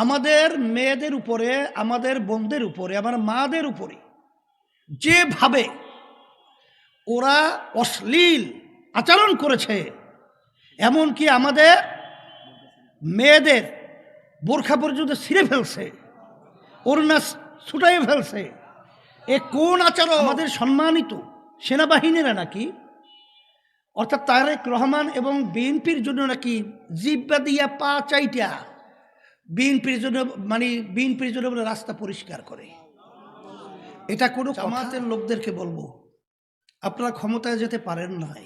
আমাদের মেয়েদের উপরে, আমাদের বোনদের উপরে, আমার মাদের উপরে যেভাবে ওরা অশ্লীল আচরণ করেছে, এমনকি আমাদের মেয়েদের বোরখা পর্যন্ত ছিঁড়ে ফেলছে, ওড়না ছুটাই ফেলছে। এ কোন আচরণ? আমাদের সম্মানিত সেনাবাহিনীরা নাকি, অর্থাৎ তারেক রহমান এবং বিএনপির জন্য নাকি জিব্বা দিয়া পা চাইটা বিএনপির জন্য, বিএনপির জন্য রাস্তা পরিষ্কার করে। এটা কোনো জামাতের লোকদেরকে বলবো, আপনারা ক্ষমতায় যেতে পারেন নাই,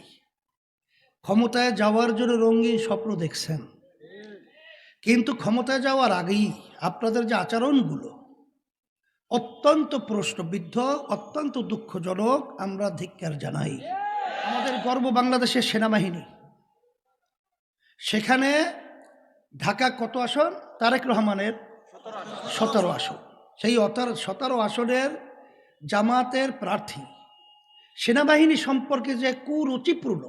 ক্ষমতায় যাওয়ার জন্য রঙিন স্বপ্ন দেখছেন, কিন্তু ক্ষমতায় যাওয়ার আগেই আপনাদের যে আচরণগুলো অত্যন্ত প্রশ্নবিদ্ধ, অত্যন্ত দুঃখজনক। আমরা ধিক্কার জানাই। আমাদের গর্ব বাংলাদেশের সেনাবাহিনী, সেখানে ঢাকা কত আসন? তারেক রহমানের 17 আসন। সেই 17 আসনের জামাতের প্রার্থী সেনাবাহিনী সম্পর্কে যে কুরুচিপূর্ণ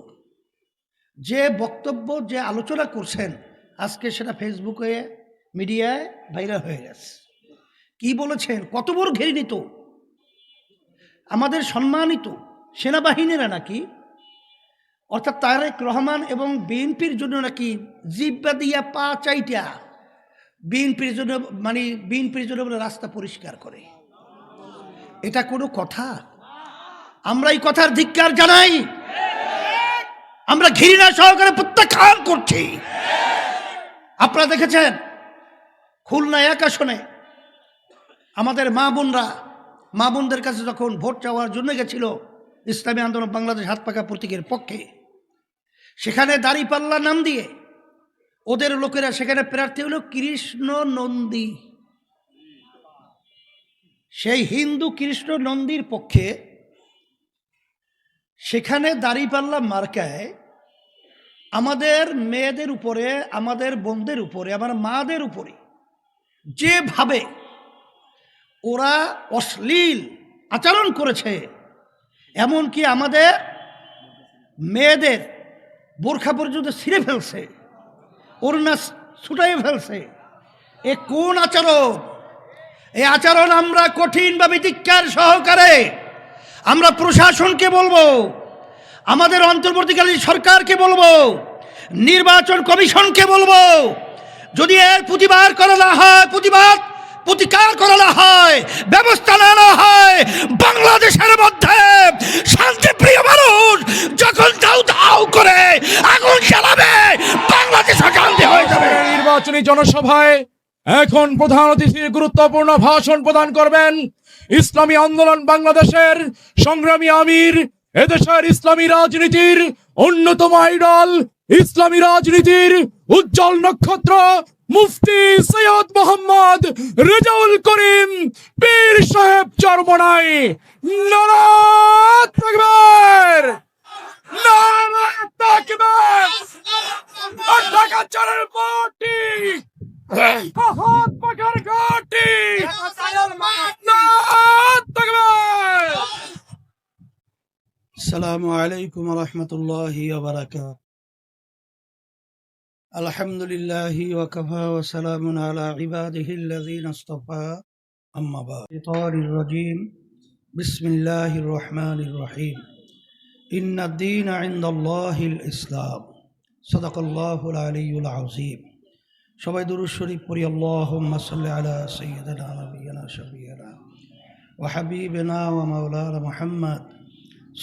যে বক্তব্য, যে আলোচনা করছেন, আজকে সেটা ফেসবুকে, মিডিয়ায় ভাইরাল হয়ে গেছে। কি বলেছেন? কত বড় ঘৃণিত! আমাদের সম্মানিত সেনাবাহিনীরা নাকি, অর্থাৎ তারেক রহমান এবং বিএনপির জন্য নাকি জিব্বা দিয়া পা চাইটা বিএনপির জন্য, বিএনপির জন্য রাস্তা পরিষ্কার করে। এটা কোনো কথা? আমরা এই কথার ধিক্কার জানাই, আমরা ঘৃণা সহকারে প্রত্যাখ্যান করছি। আপনারা দেখেছেন খুলনা 1 আসনে আমাদের মা বোনদের কাছে যখন ভোট চাওয়ার জন্য গেছিল ইসলামী আন্দোলন বাংলাদেশ হাত পাকা প্রতীকের পক্ষে, সেখানে দাঁড়িপাল্লা নাম দিয়ে ওদের লোকেরা সেখানে প্রার্থী হলো কৃষ্ণ নন্দী। সেই হিন্দু কৃষ্ণ নন্দীর পক্ষে সেখানে দাঁড়িপাল্লা মার্কায় আমাদের মেয়েদের উপরে, আমাদের বোনদের উপরে, আমার মাদের উপরে যেভাবে ওরা অশ্লীল আচরণ করেছে, এমনকি আমাদের মেয়েদের বোরখা পর্যন্ত ছিঁড়ে ফেলছে, ওড়না ছুটাই ফেলছে। এ কোন আচরণ? এই আচরণ আমরা কঠিনভাবে ধিক্কার সহকারে আমরা প্রশাসনকে বলবো, আমাদের অন্তর্বর্তীকালীন সরকারকে বলবো, নির্বাচন কমিশনকে বলবো, যদি এর প্রতিকার করা না হয়, ব্যবস্থা নেওয়া হয়, বাংলাদেশের মধ্যে শান্তিপ্রিয় মানুষ যখন দাউ করে আগুন জ্বালাবে, বাংলাদেশ অশান্তি হয়ে যাবে। নির্বাচনী জনসভায় এখন প্রধান অতিথির গুরুত্বপূর্ণ ভাষণ প্রদান করবেন ইসলামী আন্দোলন বাংলাদেশের সংগ্রামী আমির, এদেশের ইসলামী রাজনীতির অন্যতম আইডল, ইসলামী রাজনীতির উজ্জ্বল নক্ষত্র মুফতি সৈয়দ মোহাম্মদ রেজাউল করিম পীর সাহেব চরমনাই। নারায়ে তাকবীর, নারায়ে তাকবীর। ঢাকা চরের পার্টি, হাত পাখার ঘাটি, নারায়ে তাকবীর। আসসালামু আলাইকুম ওয়া রাহমাতুল্লাহি ওয়া বারাকাতুহু। আলহামদুলিল্লাহি ওয়া কাফা ওয়া সালামুন আলা ইবাদিহিল্লাযীনা ইসতাফা, আম্মা বা'দ। শাইতানির রাজীম। বিসমিল্লাহির রহমানির রহিম। ইন্নাদ দীনা ইনদাল্লাহিল ইসলাম। সাদাকাল্লাহুল আলিয়্যুল আযীম। সবাই দুরূদ শরীফ পড়ি। আল্লাহুম্মা সাল্লি আলা সাইয়্যিদিনা নাবিয়িনা শাফিয়িনা ওয়া হাবিবিনা ওয়া মাওলানা মুহাম্মদ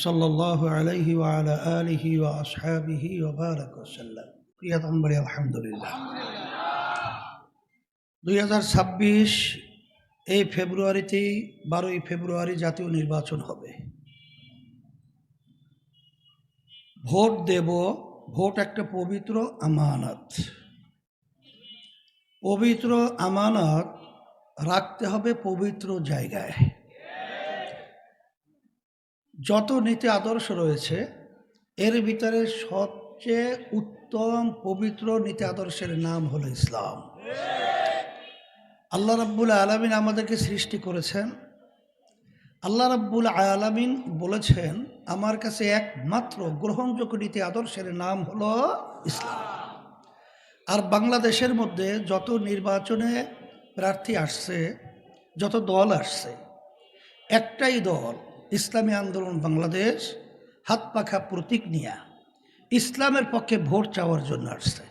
সাল্লাল্লাহু আলাইহি ওয়া আলা আলিহি ওয়া আসহাবিহি ওয়া বারাক ওয়া সাল্লাম। প্রিয়তম বলি আলহামদুলিল্লাহ। 2026 এই ফেব্রুয়ারিতেই 12ই ফেব্রুয়ারি জাতীয় নির্বাচন হবে। ভোট দেব। ভোট একটা পবিত্র আমানত। পবিত্র আমানত রাখতে হবে পবিত্র জায়গায়। যত নীতি আদর্শ রয়েছে এর ভিতরে সবচেয়ে উত্তম পবিত্র নীতি আদর্শের নাম হলো ইসলাম। আল্লাহ রাব্বুল আলামিন আমাদেরকে সৃষ্টি করেছেন। আল্লাহ রাব্বুল আলামিন বলেছেন, আমার কাছে একমাত্র গ্রহণযোগ্য নীতি আদর্শের নাম হলো ইসলাম। আর বাংলাদেশের মধ্যে যত নির্বাচনে প্রার্থী আসছে, যত দল আসছে, একটাই দল ইসলামী আন্দোলন বাংলাদেশ হাত পাখা প্রতীক নিয়ে ইসলামের পক্ষে ভোট চাওয়ার জন্য আসছে।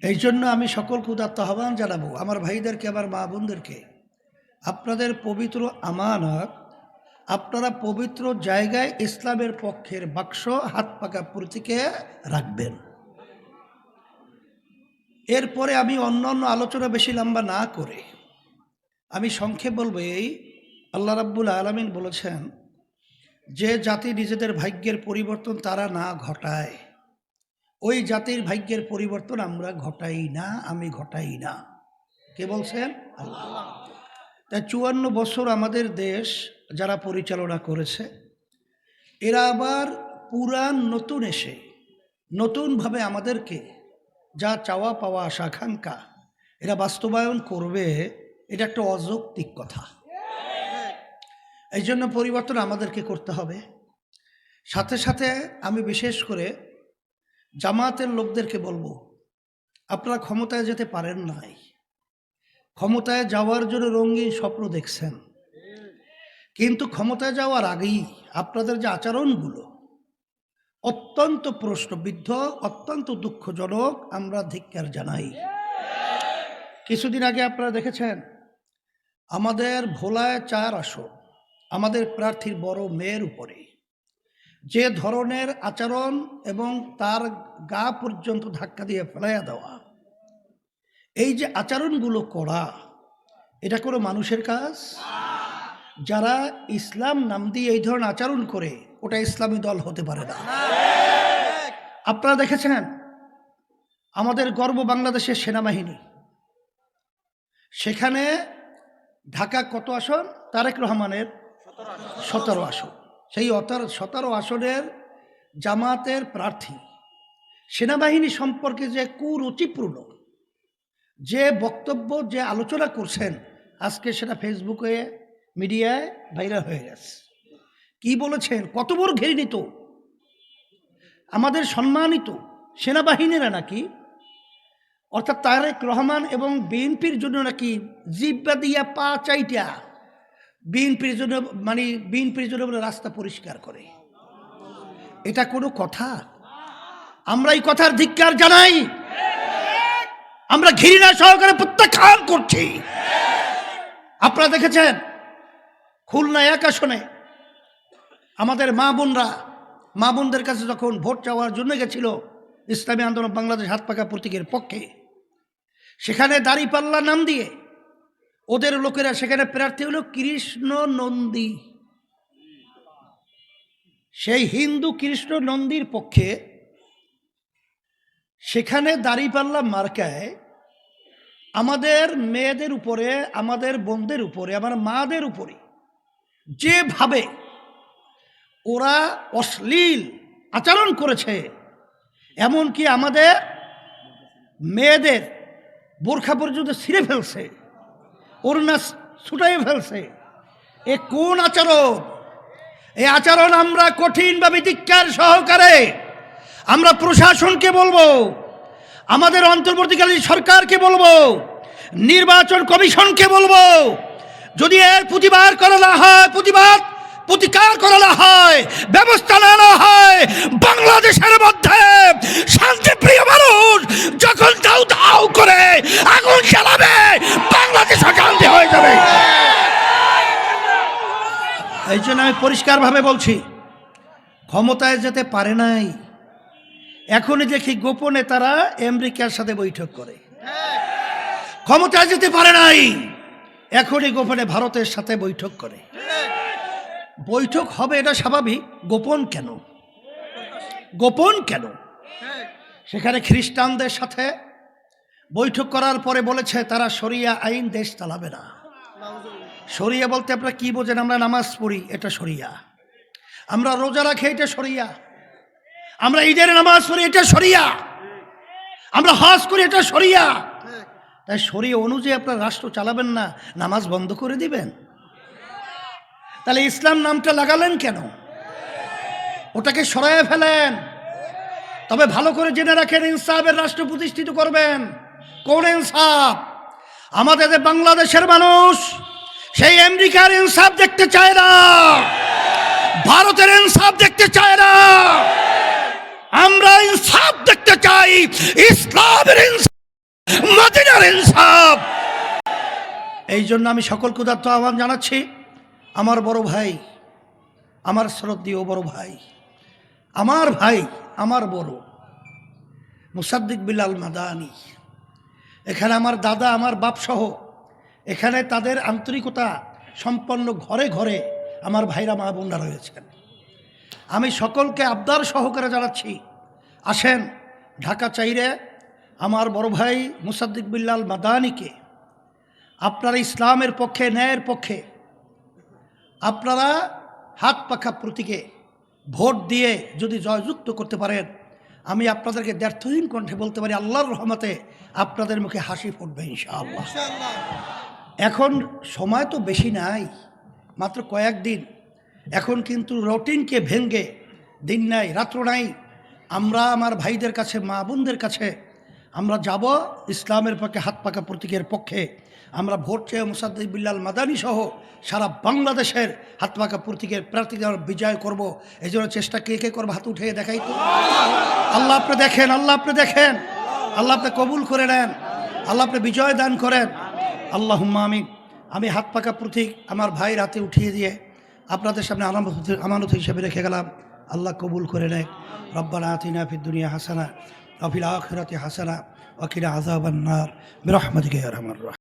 এই জন্য আমি সকলকে উদাত্ত আহ্বান জানাবো, আমার ভাইদেরকে, আমার মা বোনদেরকে, আপনাদের পবিত্র আমানত, আপনারা পবিত্র জায়গায় ইসলামের পক্ষের বাক্স হাত পাকা প্রতীকে রাখবেন। এরপরে আমি অন্য আলোচনা বেশি লম্বা না করে আমি সংক্ষেপ বলবো, এই আল্লাহ রাব্বুল আলামিন বলেছেন, যে জাতি নিজেদের ভাগ্যের পরিবর্তন তারা না ঘটায়, ওই জাতির ভাগ্যের পরিবর্তন আমরা ঘটাই না, আমি ঘটাই না। কে বলছেন? আল্লাহ। তাই 54 বছর আমাদের দেশ যারা পরিচালনা করেছে, এরা আবার পুরান নতুন এসে নতুনভাবে আমাদেরকে যা চাওয়া পাওয়া আশা আকাঙ্ক্ষা এরা বাস্তবায়ন করবে, এটা একটা অযৌক্তিক কথা। এই জন্য পরিবর্তন আমাদেরকে করতে হবে। সাথে সাথে আমি বিশেষ করে জামাতের লোকদেরকে বলবো, আপনারা ক্ষমতায় যেতে পারেন নাই, ক্ষমতায় যাওয়ার জন্য রঙিন স্বপ্ন দেখছেন, কিন্তু ক্ষমতায় যাওয়ার আগেই আপনাদের যে আচরণগুলো অত্যন্ত প্রশ্নবিদ্ধ, অত্যন্ত দুঃখজনক, আমরা ধিক্কার জানাই। কিছুদিন আগে আপনারা দেখেছেন আমাদের ভোলায় 4 আসন আমাদের প্রার্থীর বড় মেয়ের উপরে যে ধরনের আচরণ এবং তার গা পর্যন্ত ধাক্কা দিয়ে ফেলাইয়া দেওয়া, এই যে আচরণগুলো করা, এটা কোনো মানুষের কাজ। যারা ইসলাম নাম দিয়ে এই ধরনের আচরণ করে, ওটা ইসলামী দল হতে পারে না। আপনারা দেখেছেন আমাদের গর্ব বাংলাদেশের সেনাবাহিনী, সেখানে ঢাকা কত আসন? তারেক রহমানের 17 আসন। সেই 17 আসনের জামাতের প্রার্থী সেনাবাহিনী সম্পর্কে যে কুরুচিপূর্ণ যে বক্তব্য, যে আলোচনা করছেন, আজকে সেটা ফেসবুকে মিডিয়ায় ভাইরাল হয়ে গেছে। কি বলেছেন? কত বড় ঘৃণিত আমাদের সম্মানিত সেনাবাহিনীরা নাকি, অর্থাৎ তারেক রহমান এবং বিএনপির জন্য নাকি জিব্বা দিয়া পা চাইটা বিএনপির জন্য, মানে বিএনপির জন্য রাস্তা পরিষ্কার করে। এটা কোনো কথা? আমরা এই কথার ধিক্কার জানাই, আমরা ঘৃণা সহকারে প্রত্যাখ্যান করছি। আপনারা দেখেছেন খুলনা 1 আসনে আমাদের মা বোনদের কাছে যখন ভোট চাওয়ার জন্য গেছিল ইসলামী আন্দোলন বাংলাদেশ হাত পাকা প্রতীকের পক্ষে, সেখানে দাঁড়িপাল্লা নাম দিয়ে ওদের লোকেরা সেখানে প্রার্থী হলো কৃষ্ণ নন্দী। সেই হিন্দু কৃষ্ণ নন্দীর পক্ষে সেখানে দাঁড়িপাল্লা মার্কায় আমাদের মেয়েদের উপরে, আমাদের বোনদের উপরে, আমার মাদের উপরে যেভাবে ওরা অশ্লীল আচরণ করেছে, এমনকি আমাদের মেয়েদের বোরখা পর্যন্ত ছিঁড়ে ফেলছে, ওড়না ছুটাই ফেলছে। এ কোন আচরণ? এই আচরণ আমরা কঠিনভাবে ধিক্কার সহকারে আমরা প্রশাসনকে বলবো, আমাদের অন্তর্বর্তীকালীন সরকারকে বলবো, নির্বাচন কমিশনকে বলবো, যদি এর প্রতিকার করা না হয়, ব্যবস্থা নেওয়া হয়, বাংলাদেশের মধ্যে শান্তিপ্রিয় মানুষ যখন দাউ দাউ করে আগুন জ্বালাবে, বাংলাদেশ অশান্তি হয়ে যাবে। এই জন্য আমি পরিষ্কারভাবে বলছি, ক্ষমতায় যেতে পারে নাই, এখনই দেখি গোপনে তারা আমেরিকার সাথে বৈঠক করে। ক্ষমতায় যেতে পারে নাই, এখনই গোপনে ভারতের সাথে বৈঠক করে। বৈঠক হবে এটা স্বাভাবিক, গোপন কেন? গোপন কেন? সেখানে খ্রিস্টানদের সাথে বৈঠক করার পরে বলেছে তারা শরিয়া আইন দেশ চালাবে না। শরিয়া বলতে আপনারা কি বোঝেন? আমরা নামাজ পড়ি, এটা শরিয়া। আমরা রোজা রাখি, এটা শরিয়া। আমরা ঈদের নামাজ পড়ি, এটা শরিয়া। আমরা হজ করি, এটা শরিয়া। তাই শরিয়া অনুযায়ী আপনারা রাষ্ট্র চালাবেন না, নামাজ বন্ধ করে দিবেন? তাহলে ইসলাম নামটা লাগালেন কেন? ওটাকে সরাইয়া ফেলেন। তবে ভালো করে জেনে রাখেন, ইনসাফের রাষ্ট্র প্রতিষ্ঠিত করবেন। কোন ইনসাফ? আমাদের যে বাংলাদেশের মানুষ সেই আমেরিকার ইনসাফ দেখতে চায় না, ভারতের ইনসাফ দেখতে চায় না, আমরা ইনসাফ দেখতে চাই, ইসলামের ইনসাফ, মদিনার ইনসাফ। এই জন্য আমি সকলকে উদাত্ত আহ্বান জানাচ্ছি, আমার বড় ভাই, আমার শ্রদ্ধেয় বড় ভাই, আমার ভাই, আমার বড় মুসাদ্দিক বিল্লাল মাদানী, এখানে আমার দাদা, আমার বাপ সহ এখানে তাদের আন্তরিকতা সম্পন্ন ঘরে ঘরে আমার ভাইরা মা বোনরা রয়েছেন। আমি সকলকে আবদার সহকারে জানাচ্ছি, আসেন ঢাকা চাইরে আমার বড় ভাই মুসাদ্দিক বিল্লাল মাদানীকে আপনারা ইসলামের পক্ষে, ন্যায়ের পক্ষে আপনারা হাত পাখা প্রতীকে ভোট দিয়ে যদি জয়যুক্ত করতে পারেন, আমি আপনাদেরকে ব্যর্থহীন কণ্ঠে বলতে পারি, আল্লাহর রহমতে আপনাদের মুখে হাসি ফুটবে ইনশাআল্লাহ। এখন সময় তো বেশি নাই, মাত্র কয়েকদিন। এখন কিন্তু রুটিনকে ভেঙ্গে দিন নাই রাত্র নাই, আমরা আমার ভাইদের কাছে, মা বোনদের কাছে আমরা যাব, ইসলামের পক্ষে হাত পাকা প্রতীকের পক্ষে আমরা ভোট চেয়ে মুসাদ্দিক বিল্লাল মাদানী সহ সারা বাংলাদেশের হাত পাকা প্রতীকের প্রার্থীকে আমরা বিজয় করব। এই জন্য চেষ্টা কে কে করবো, হাত উঠে দেখাই তো। আল্লাহ আপনি দেখেন, আল্লাহ আপনি দেখেন, আল্লাহ আপনি কবুল করে নেন, আল্লাহ আপনি বিজয় দান করেন। আল্লাহুম্মা আমিন। আমি হাত পাকা প্রতীক আমার ভাইয়ের হাতে উঠিয়ে দিয়ে আপনাদের সামনে আমানত হিসেবে রেখে গেলাম, আল্লাহ কবুল করে নেয়। রব্বানা আতিনা ফিদ দুনিয়া হাসানা ওয়া ফিল আখিরাতি হাসানা ওয়া কিনা আযাবান নার বিরহমাতিকা ইয়া আরহামার রাহিমিন।